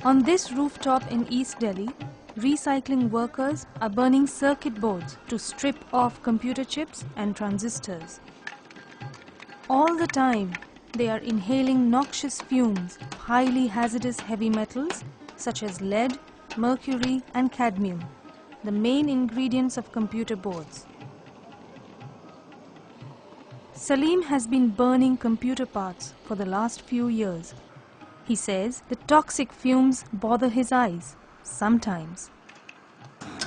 On this rooftop in East Delhi, recycling workers are burning circuit boards to strip off computer chips and transistors. All the time, they are inhaling noxious fumes of highly hazardous heavy metals such as lead, mercury and cadmium, the main ingredients of computer boards. Salim has been burning computer parts for the last few years. He says the toxic fumes bother his eyes sometimes.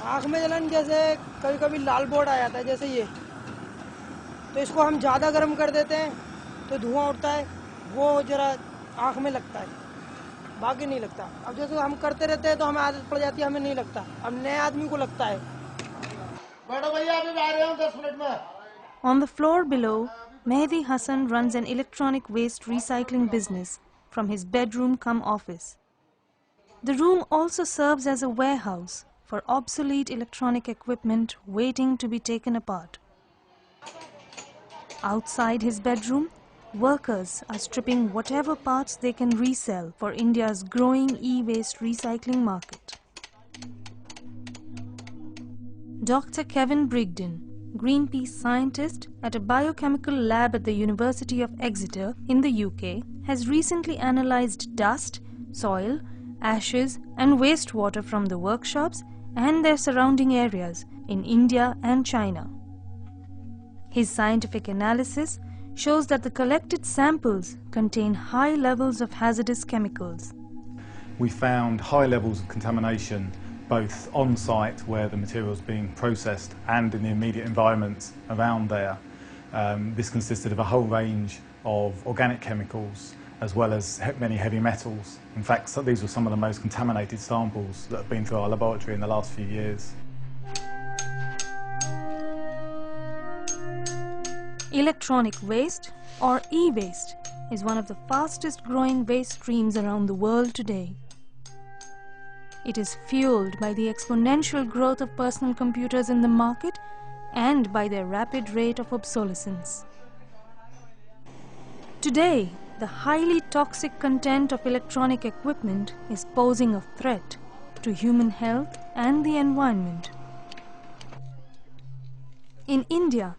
आँख में जलन जैसे कभी-कभी लाल board आ जाता है जैसे ये, तो इसको हम ज़्यादा गर्म कर देते हैं तो धुआं उठता है, वो जरा आँख में लगता है, बाकी नहीं लगता. अब जैसे हम करते रहते हैं तो हमें आदत पड़ जाती है, हमें नहीं लगता, अब नए आदमी को लगता है. बड़ो भैया अभी आ रहे हैं 10 मिनट में. On the floor below, Mehdi Hassan runs an electronic waste recycling business from his bedroom cum office. The room also serves as a warehouse for obsolete electronic equipment waiting to be taken apart. Outside his bedroom, workers are stripping whatever parts they can resell for India's growing e-waste recycling market. Dr. Kevin Brigden, Greenpeace scientist at a biochemical lab at the University of Exeter in the UK, has recently analyzed dust, soil, ashes and wastewater from the workshops and their surrounding areas in India and China. His scientific analysis shows that the collected samples contain high levels of hazardous chemicals. We found high levels of contamination both on site where the material is being processed and in the immediate environment around there. This consisted of a whole range of organic chemicals as well as many heavy metals. In fact, these were some of the most contaminated samples that have been through our laboratory in the last few years. Electronic waste, or e-waste, is one of the fastest growing waste streams around the world today. It is fueled by the exponential growth of personal computers in the market and by their rapid rate of obsolescence. Today, the highly toxic content of electronic equipment is posing a threat to human health and the environment. In India,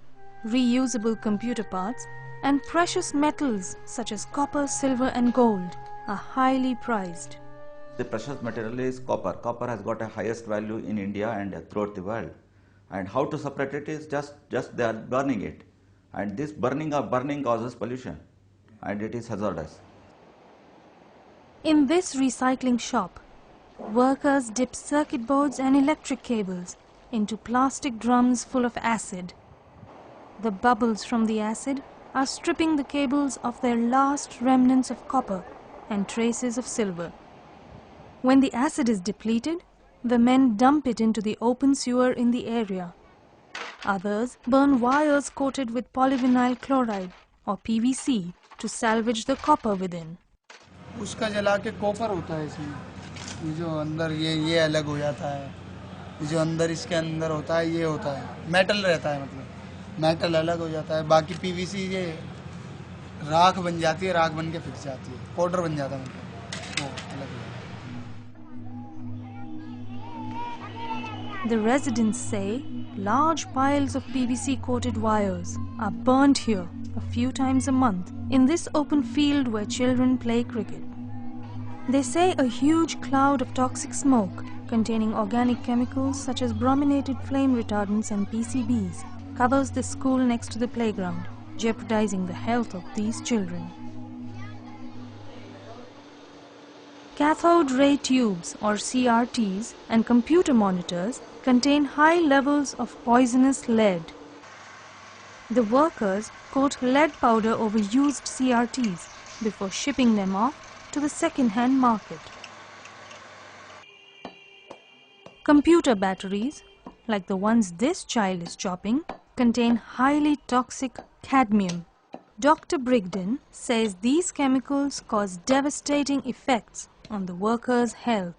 reusable computer parts and precious metals such as copper, silver and gold are highly prized. The precious material is copper. Copper has got a highest value in India and throughout the world. And how to separate it is just they are burning it. And this burning causes pollution and it is hazardous. In this recycling shop, workers dip circuit boards and electric cables into plastic drums full of acid. The bubbles from the acid are stripping the cables of their last remnants of copper and traces of silver. When the acid is depleted, the men dump it into the open sewer in the area. Others burn wires coated with polyvinyl chloride or PVC to salvage the copper within. उसका जला के copper होता है इसमें, ये जो अंदर ये अलग हो जाता है, ये जो अंदर इसके अंदर होता है ये होता है, मेटल रहता है, मतलब मेटल अलग हो जाता है, बाकी पीवीसी ये राख बन जाती है, राख बन के फिट जाती है, पाउडर बन जाता है, मतलब वो अलग हो जाता है. The residents say large piles of PVC coated wires are burnt here a few times a month in this open field where children play cricket. They say a huge cloud of toxic smoke containing organic chemicals such as brominated flame retardants and PCBs covers the school next to the playground, jeopardizing the health of these children. Cathode ray tubes or CRTs and computer monitors contain high levels of poisonous lead. The workers coat lead powder over used CRTs before shipping them off to the second-hand market. Computer batteries, like the ones this child is chopping, contain highly toxic cadmium. Dr. Brigden says these chemicals cause devastating effects on the workers' health.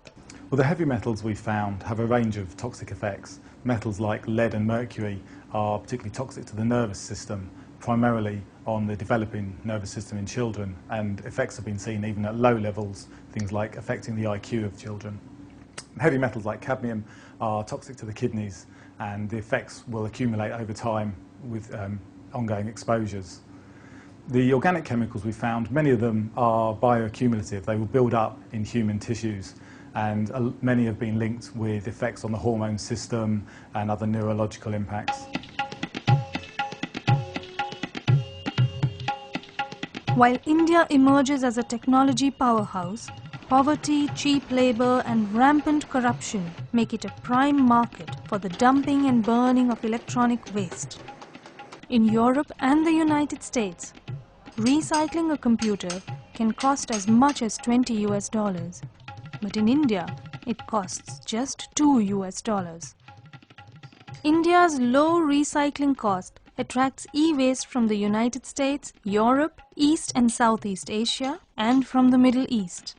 Well, the heavy metals we found have a range of toxic effects. Metals like lead and mercury are particularly toxic to the nervous system primarily on the developing nervous system in children, and effects have been seen even at low levels, things like affecting the IQ of children. Heavy metals like cadmium are toxic to the kidneys, and the effects will accumulate over time with ongoing exposures. The organic chemicals we found, many of them are bioaccumulative. They will build up in human tissues, and many have been linked with effects on the hormone system and other neurological impacts. While India emerges as a technology powerhouse, poverty, cheap labor and rampant corruption make it a prime market for the dumping and burning of electronic waste. In Europe and the United States, recycling a computer can cost as much as $20, but in India, it costs just $2. India's low recycling cost attracts e-waste from the United States, Europe, East and Southeast Asia, and from the Middle East.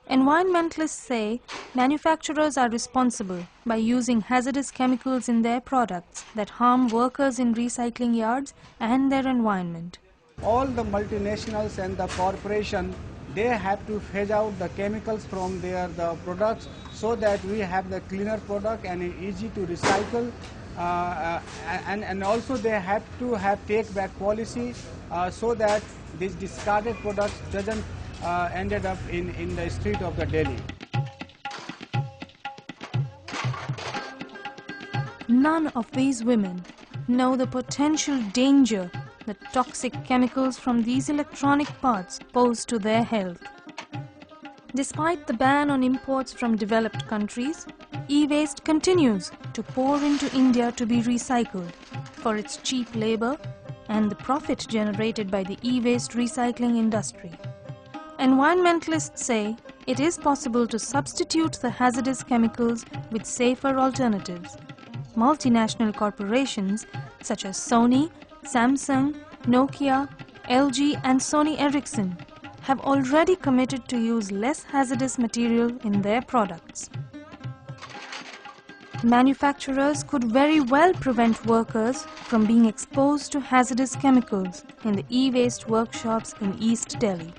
Environmentalists say manufacturers are responsible by using hazardous chemicals in their products that harm workers in recycling yards and their environment. All the multinationals and the corporation, they have to phase out the chemicals from the products so that we have the cleaner product and easy to recycle. And also they have to have take-back policy so that these discarded products doesn't ended up in the street of the Delhi. None of these women know the potential danger that toxic chemicals from these electronic parts pose to their health. Despite the ban on imports from developed countries, e-waste continues to pour into India to be recycled for its cheap labor and the profit generated by the e-waste recycling industry. Environmentalists say it is possible to substitute the hazardous chemicals with safer alternatives. Multinational corporations such as Sony, Samsung, Nokia, LG and Sony Ericsson have already committed to use less hazardous material in their products. Manufacturers could very well prevent workers from being exposed to hazardous chemicals in the e-waste workshops in East Delhi.